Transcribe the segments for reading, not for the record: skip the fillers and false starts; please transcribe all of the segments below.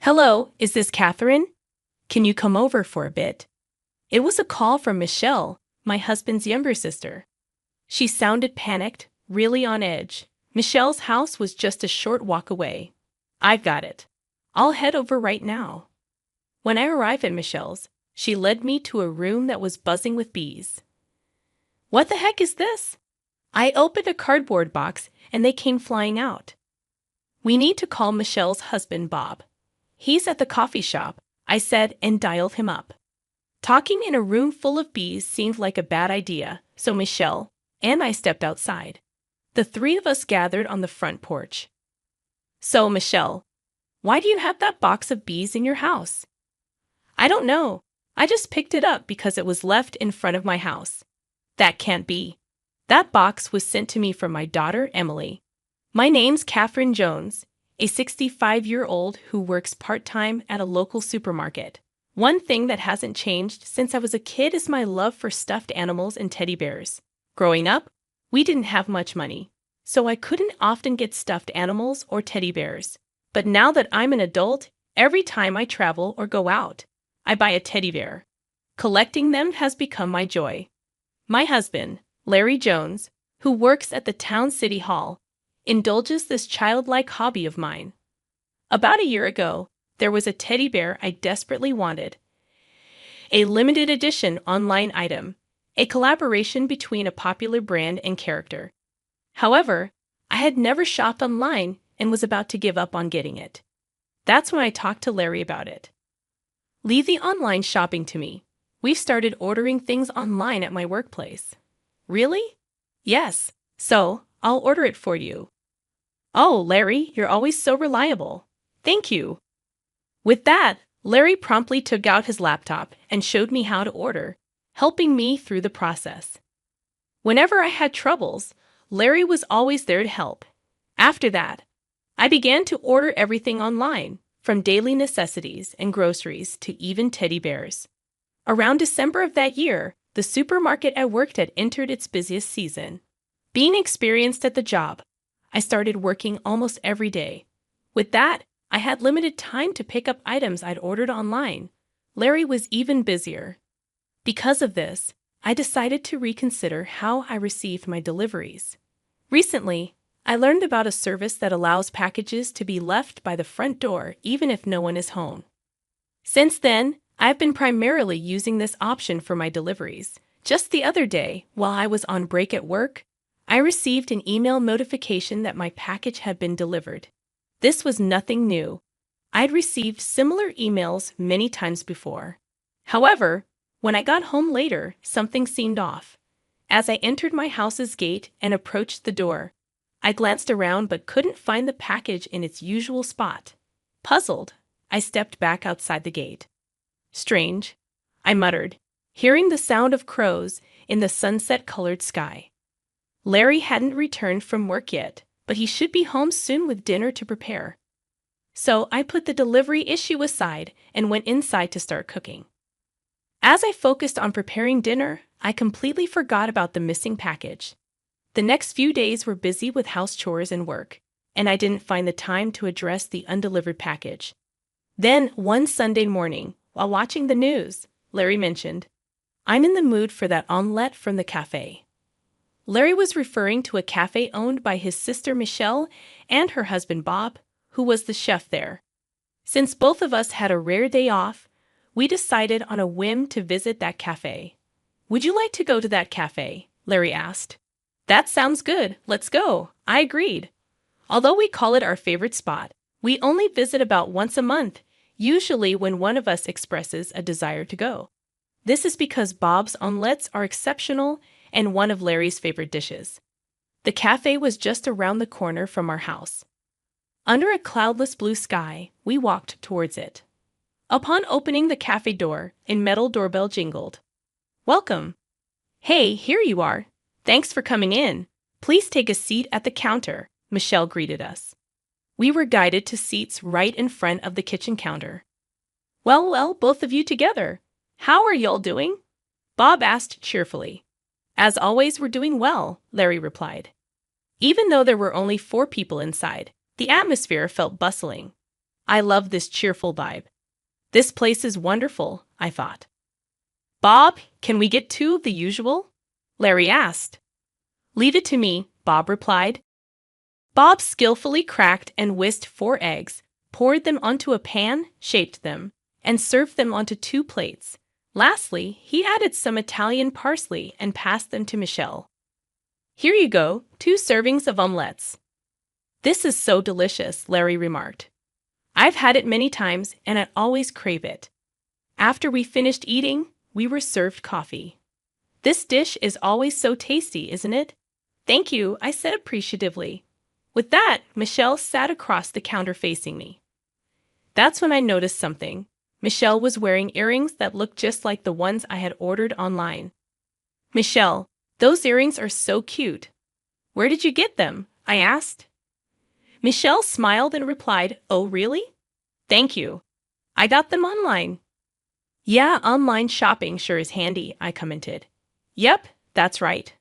Hello, is this Catherine? Can you come over for a bit? It was a call from Michelle, my husband's younger sister. She sounded panicked, really on edge. Michelle's house was just a short walk away. I've got it. I'll head over right now. When I arrived at Michelle's, she led me to a room that was buzzing with bees. What the heck is this? I opened a cardboard box and they came flying out. We need to call Michelle's husband, Bob. He's at the coffee shop, I said and dialed him up. Talking in a room full of bees seemed like a bad idea, so Michelle and I stepped outside. The three of us gathered on the front porch. So, Michelle, why do you have that box of bees in your house? I don't know. I just picked it up because it was left in front of my house. That can't be. That box was sent to me from my daughter, Emily. My name's Catherine Jones, a 65-year-old who works part-time at a local supermarket. One thing that hasn't changed since I was a kid is my love for stuffed animals and teddy bears. Growing up, we didn't have much money, so I couldn't often get stuffed animals or teddy bears. But now that I'm an adult, every time I travel or go out, I buy a teddy bear. Collecting them has become my joy. My husband, Larry Jones, who works at the town city hall, indulges this childlike hobby of mine. About a year ago, there was a teddy bear I desperately wanted. A limited edition online item, a collaboration between a popular brand and character. However, I had never shopped online and was about to give up on getting it. That's when I talked to Larry about it. Leave the online shopping to me. We've started ordering things online at my workplace. Really? Yes. So, I'll order it for you. Oh, Larry, you're always so reliable. Thank you. With that, Larry promptly took out his laptop and showed me how to order, helping me through the process. Whenever I had troubles, Larry was always there to help. After that, I began to order everything online, from daily necessities and groceries to even teddy bears. Around December of that year, the supermarket I worked at entered its busiest season. Being experienced at the job, I started working almost every day. With that, I had limited time to pick up items I'd ordered online. Larry was even busier. Because of this, I decided to reconsider how I received my deliveries. Recently, I learned about a service that allows packages to be left by the front door even if no one is home. Since then, I've been primarily using this option for my deliveries. Just the other day, while I was on break at work, I received an email notification that my package had been delivered. This was nothing new. I'd received similar emails many times before. However, when I got home later, something seemed off. As I entered my house's gate and approached the door, I glanced around but couldn't find the package in its usual spot. Puzzled, I stepped back outside the gate. Strange, I muttered, hearing the sound of crows in the sunset-colored sky. Larry hadn't returned from work yet, but he should be home soon with dinner to prepare. So I put the delivery issue aside and went inside to start cooking. As I focused on preparing dinner, I completely forgot about the missing package. The next few days were busy with house chores and work, and I didn't find the time to address the undelivered package. Then, one Sunday morning, while watching the news, Larry mentioned, "I'm in the mood for that omelette from the cafe." Larry was referring to a cafe owned by his sister Michelle and her husband Bob, who was the chef there. Since both of us had a rare day off, we decided on a whim to visit that cafe. "Would you like to go to that cafe?" Larry asked. "That sounds good. Let's go," I agreed. Although we call it our favorite spot, we only visit about once a month, usually when one of us expresses a desire to go. This is because Bob's omelettes are exceptional and one of Larry's favorite dishes. The cafe was just around the corner from our house. Under a cloudless blue sky, we walked towards it. Upon opening the cafe door, a metal doorbell jingled. "Welcome." "Hey, here you are. Thanks for coming in. Please take a seat at the counter," Michelle greeted us. We were guided to seats right in front of the kitchen counter. Well, both of you together. How are y'all doing?" Bob asked cheerfully. "As always, we're doing well," Larry replied. Even though there were only 4 people inside, the atmosphere felt bustling. I love this cheerful vibe. This place is wonderful, I thought. Bob, can we get two of the usual? Larry asked. Leave it to me, Bob replied. Bob skillfully cracked and whisked 4 eggs, poured them onto a pan, shaped them, and served them onto 2 plates. Lastly, he added some Italian parsley and passed them to Michelle. Here you go, 2 servings of omelettes. This is so delicious, Larry remarked. I've had it many times and I always crave it. After we finished eating, we were served coffee. This dish is always so tasty, isn't it? Thank you, I said appreciatively. With that, Michelle sat across the counter facing me. That's when I noticed something. Michelle was wearing earrings that looked just like the ones I had ordered online. Michelle, those earrings are so cute. Where did you get them? I asked. Michelle smiled and replied, Oh, really? Thank you. I got them online. Yeah, online shopping sure is handy, I commented. Yep, that's right.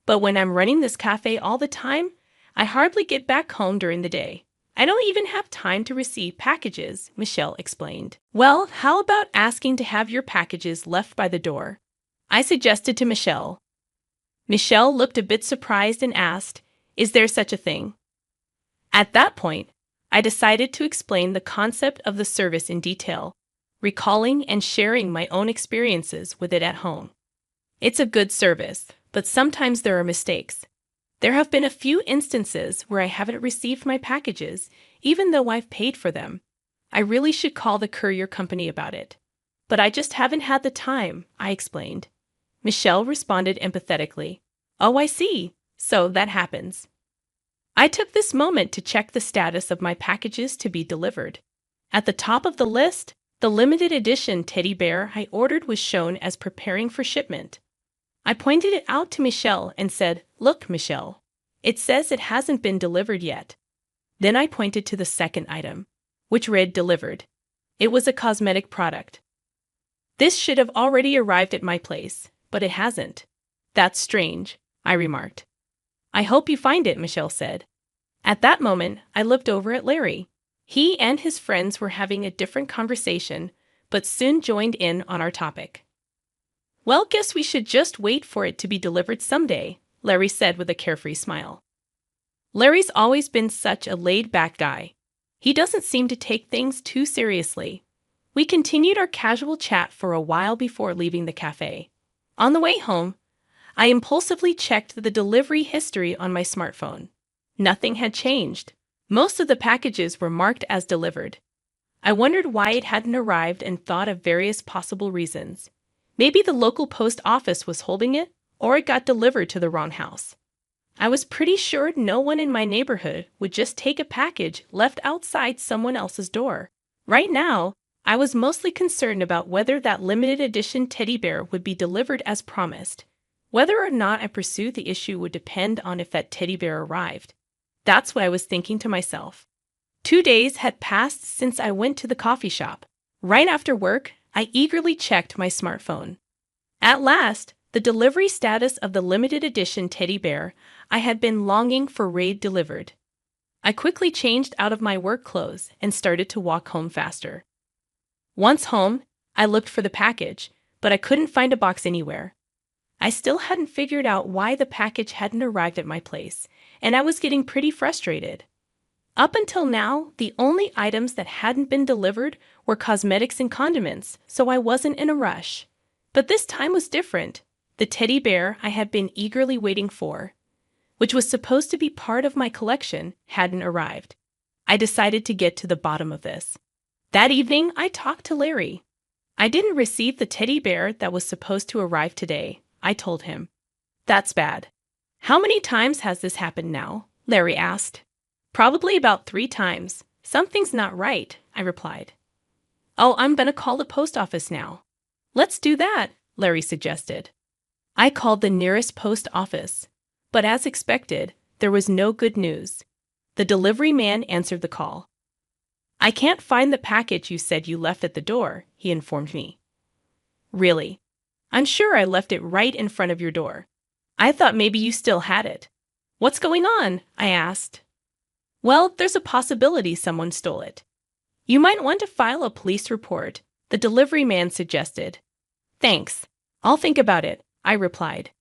But when I'm running this cafe all the time, I hardly get back home during the day. I don't even have time to receive packages, Michelle explained. Well, how about asking to have your packages left by the door? I suggested to Michelle. Michelle looked a bit surprised and asked, Is there such a thing? At that point, I decided to explain the concept of the service in detail, recalling and sharing my own experiences with it at home. It's a good service, but sometimes there are mistakes. There have been a few instances where I haven't received my packages, even though I've paid for them. I really should call the courier company about it. But I just haven't had the time, I explained. Michelle responded empathetically. Oh, I see. So that happens. I took this moment to check the status of my packages to be delivered. At the top of the list, the limited edition teddy bear I ordered was shown as preparing for shipment. I pointed it out to Michelle and said, Look, Michelle, it says it hasn't been delivered yet. Then I pointed to the second item, which read delivered. It was a cosmetic product. This should have already arrived at my place, but it hasn't. That's strange, I remarked. I hope you find it, Michelle said. At that moment, I looked over at Larry. He and his friends were having a different conversation, but soon joined in on our topic. Well, guess we should just wait for it to be delivered someday, Larry said with a carefree smile. Larry's always been such a laid-back guy. He doesn't seem to take things too seriously. We continued our casual chat for a while before leaving the cafe. On the way home, I impulsively checked the delivery history on my smartphone. Nothing had changed. Most of the packages were marked as delivered. I wondered why it hadn't arrived and thought of various possible reasons. Maybe the local post office was holding it, or it got delivered to the wrong house. I was pretty sure no one in my neighborhood would just take a package left outside someone else's door. Right now, I was mostly concerned about whether that limited edition teddy bear would be delivered as promised. Whether or not I pursued the issue would depend on if that teddy bear arrived. That's what I was thinking to myself. 2 days had passed since I went to the coffee shop. Right after work, I eagerly checked my smartphone. At last, the delivery status of the limited edition teddy bear I had been longing for read delivered. I quickly changed out of my work clothes and started to walk home faster. Once home, I looked for the package, but I couldn't find a box anywhere. I still hadn't figured out why the package hadn't arrived at my place, and I was getting pretty frustrated. Up until now, the only items that hadn't been delivered were cosmetics and condiments, so I wasn't in a rush. But this time was different. The teddy bear I had been eagerly waiting for, which was supposed to be part of my collection, hadn't arrived. I decided to get to the bottom of this. That evening, I talked to Larry. I didn't receive the teddy bear that was supposed to arrive today, I told him. That's bad. How many times has this happened now? Larry asked. Probably about 3 times. Something's not right, I replied. Oh, I'm gonna call the post office now. Let's do that, Larry suggested. I called the nearest post office, but as expected, there was no good news. The delivery man answered the call. I can't find the package you said you left at the door, he informed me. Really? I'm sure I left it right in front of your door. I thought maybe you still had it. What's going on? I asked. Well, there's a possibility someone stole it. You might want to file a police report, the delivery man suggested. Thanks. I'll think about it, I replied.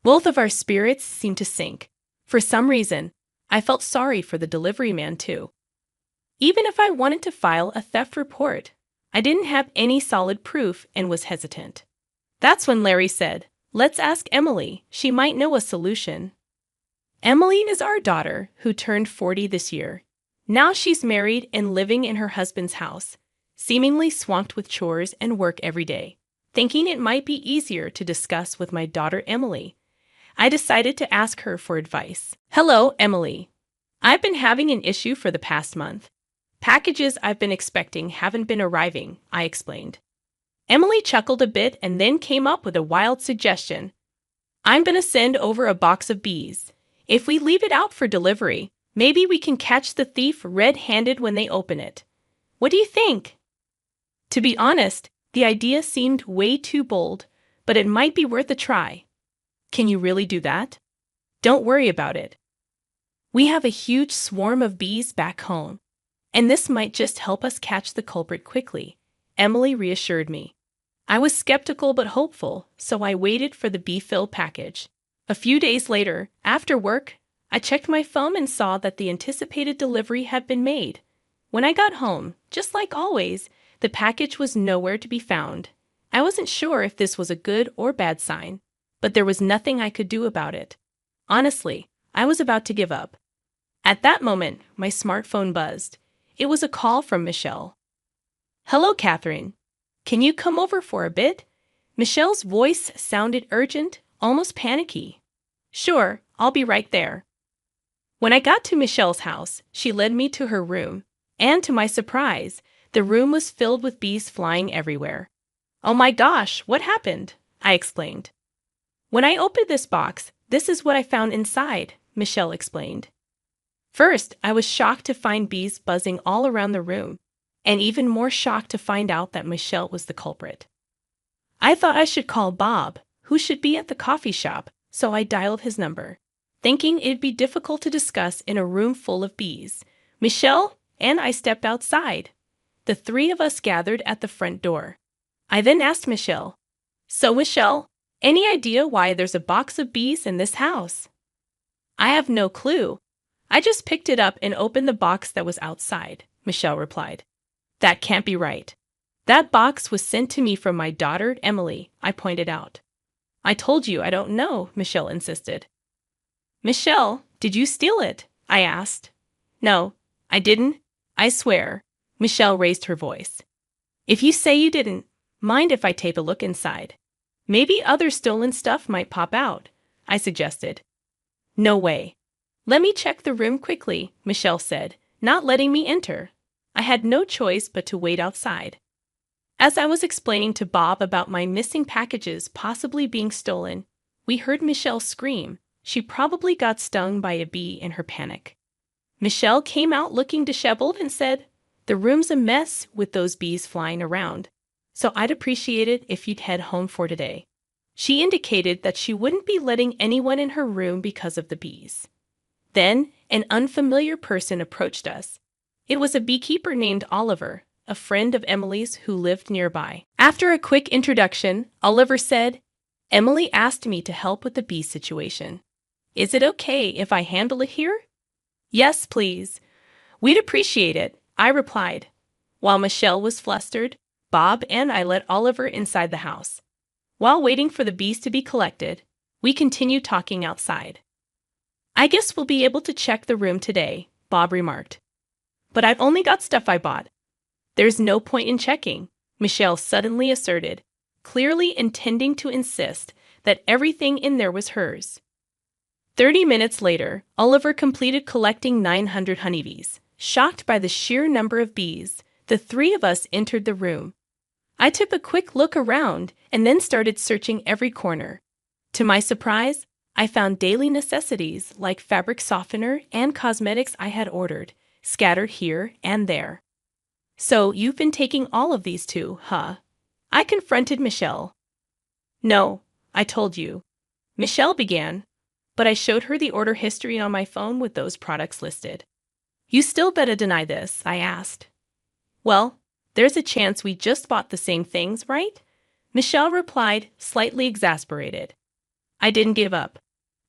Both of our spirits seemed to sink. For some reason, I felt sorry for the delivery man too. Even if I wanted to file a theft report, I didn't have any solid proof and was hesitant. That's when Larry said, "Let's ask Emily. She might know a solution." Emily is our daughter, who turned 40 this year. Now she's married and living in her husband's house, seemingly swamped with chores and work every day. Thinking it might be easier to discuss with my daughter Emily, I decided to ask her for advice. "Hello, Emily. I've been having an issue for the past month. Packages I've been expecting haven't been arriving," I explained. Emily chuckled a bit and then came up with a wild suggestion. "I'm going to send over a box of bees. If we leave it out for delivery, maybe we can catch the thief red-handed when they open it. What do you think?" To be honest, the idea seemed way too bold, but it might be worth a try. "Can you really do that?" "Don't worry about it. We have a huge swarm of bees back home, and this might just help us catch the culprit quickly," Emily reassured me. I was skeptical but hopeful, so I waited for the bee-filled package. A few days later, after work, I checked my phone and saw that the anticipated delivery had been made. When I got home, just like always, the package was nowhere to be found. I wasn't sure if this was a good or bad sign, but there was nothing I could do about it. Honestly, I was about to give up. At that moment, my smartphone buzzed. It was a call from Michelle. "Hello, Catherine. Can you come over for a bit?" Michelle's voice sounded urgent, almost panicky. "Sure, I'll be right there." When I got to Michelle's house, she led me to her room, and to my surprise, the room was filled with bees flying everywhere. "Oh my gosh, what happened?" I exclaimed. "When I opened this box, this is what I found inside," Michelle explained. First, I was shocked to find bees buzzing all around the room, and even more shocked to find out that Michelle was the culprit. I thought I should call Bob, who should be at the coffee shop, so I dialed his number, thinking it'd be difficult to discuss in a room full of bees. Michelle and I stepped outside. The three of us gathered at the front door. I then asked Michelle, "So, Michelle, any idea why there's a box of bees in this house?" "I have no clue. I just picked it up and opened the box that was outside," Michelle replied. "That can't be right. That box was sent to me from my daughter, Emily," I pointed out. "I told you I don't know," Michelle insisted. "Michelle, did you steal it?" I asked. "No, I didn't. I swear." Michelle raised her voice. "If you say you didn't, mind if I take a look inside? Maybe other stolen stuff might pop out," I suggested. "No way. Let me check the room quickly," Michelle said, not letting me enter. I had no choice but to wait outside. As I was explaining to Bob about my missing packages possibly being stolen, we heard Michelle scream. She probably got stung by a bee in her panic. Michelle came out looking disheveled and said, "The room's a mess with those bees flying around, so I'd appreciate it if you'd head home for today." She indicated that she wouldn't be letting anyone in her room because of the bees. Then, an unfamiliar person approached us. It was a beekeeper named Oliver, a friend of Emily's who lived nearby. After a quick introduction, Oliver said, "Emily asked me to help with the bee situation. Is it okay if I handle it here?" "Yes, please. We'd appreciate it," I replied. While Michelle was flustered, Bob and I let Oliver inside the house. While waiting for the bees to be collected, we continued talking outside. "I guess we'll be able to check the room today," Bob remarked. "But I've only got stuff I bought." "There's no point in checking," Michelle suddenly asserted, clearly intending to insist that everything in there was hers. 30 minutes later, Oliver completed collecting 900 honeybees. Shocked by the sheer number of bees, the three of us entered the room. I took a quick look around and then started searching every corner. To my surprise, I found daily necessities like fabric softener and cosmetics I had ordered, scattered here and there. "So you've been taking all of these too, huh?" I confronted Michelle. "No, I told you." Michelle began, but I showed her the order history on my phone with those products listed. "You still better deny this," I asked. Well, there's a chance we just bought the same things, right? Michelle replied, slightly exasperated. I didn't give up.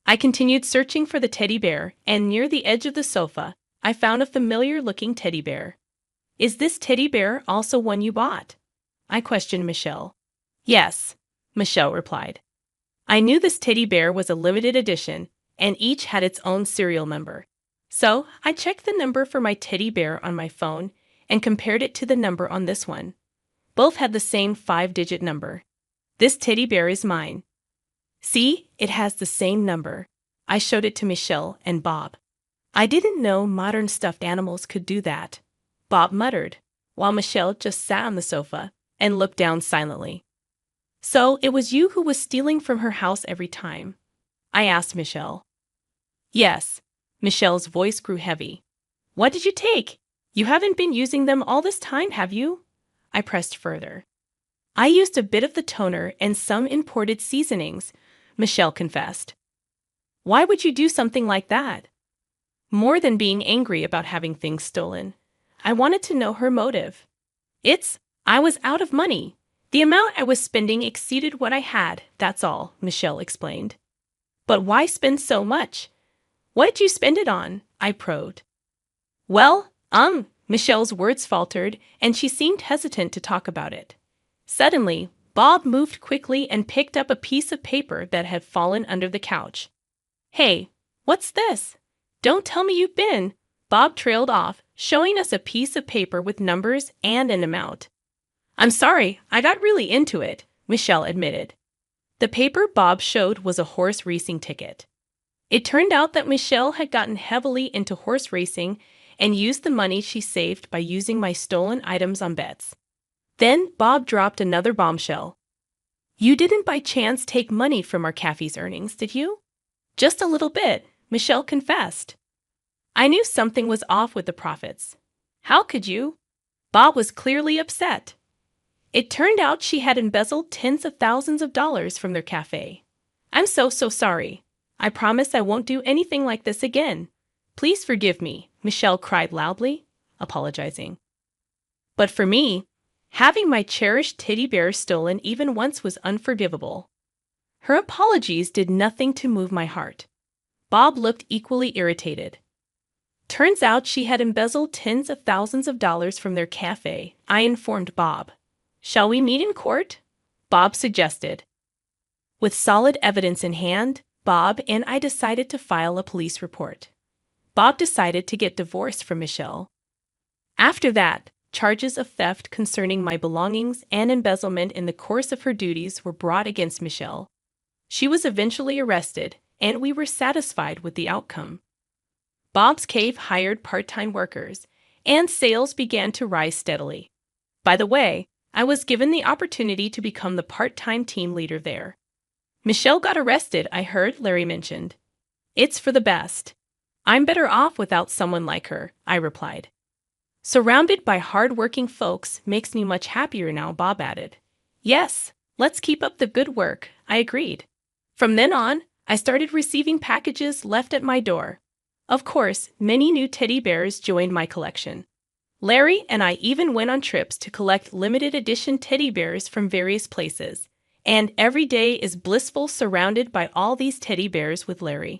I continued searching for the teddy bear, and near the edge of the sofa, I found a familiar-looking teddy bear. Is this teddy bear also one you bought? I questioned Michelle. Yes, Michelle replied. I knew this teddy bear was a limited edition, and each had its own serial number. So I checked the number for my teddy bear on my phone and compared it to the number on this one. Both had the same 5-digit number. This teddy bear is mine. See, it has the same number. I showed it to Michelle and Bob. I didn't know modern stuffed animals could do that, Bob muttered, while Michelle just sat on the sofa and looked down silently. So it was you who was stealing from her house every time? I asked Michelle. Yes. Michelle's voice grew heavy. What did you take? You haven't been using them all this time, have you? I pressed further. I used a bit of the toner and some imported seasonings, Michelle confessed. Why would you do something like that? More than being angry about having things stolen, I wanted to know her motive. I was out of money. The amount I was spending exceeded what I had, that's all, Michelle explained. But why spend so much? What did you spend it on? I probed. Well, Michelle's words faltered, and she seemed hesitant to talk about it. Suddenly, Bob moved quickly and picked up a piece of paper that had fallen under the couch. Hey, what's this? Don't tell me you've been. Bob trailed off, showing us a piece of paper with numbers and an amount. I'm sorry, I got really into it, Michelle admitted. The paper Bob showed was a horse racing ticket. It turned out that Michelle had gotten heavily into horse racing and used the money she saved by using my stolen items on bets. Then Bob dropped another bombshell. You didn't by chance take money from our cafe's earnings, did you? Just a little bit, Michelle confessed. I knew something was off with the profits. How could you? Bob was clearly upset. It turned out she had embezzled tens of thousands of dollars from their cafe. I'm so sorry. I promise I won't do anything like this again. Please forgive me, Michelle cried loudly, apologizing. But for me, having my cherished teddy bear stolen even once was unforgivable. Her apologies did nothing to move my heart. Bob looked equally irritated. Turns out she had embezzled tens of thousands of dollars from their cafe, I informed Bob. Shall we meet in court? Bob suggested. With solid evidence in hand, Bob and I decided to file a police report. Bob decided to get divorced from Michelle. After that, charges of theft concerning my belongings and embezzlement in the course of her duties were brought against Michelle. She was eventually arrested, and we were satisfied with the outcome. Bob's Cave hired part-time workers, and sales began to rise steadily. By the way, I was given the opportunity to become the part-time team leader there. Michelle got arrested, I heard Larry mentioned. It's for the best. I'm better off without someone like her, I replied. Surrounded by hard-working folks makes me much happier now, Bob added. Yes, let's keep up the good work, I agreed. From then on, I started receiving packages left at my door. Of course, many new teddy bears joined my collection. Larry and I even went on trips to collect limited edition teddy bears from various places, and every day is blissful surrounded by all these teddy bears with Larry.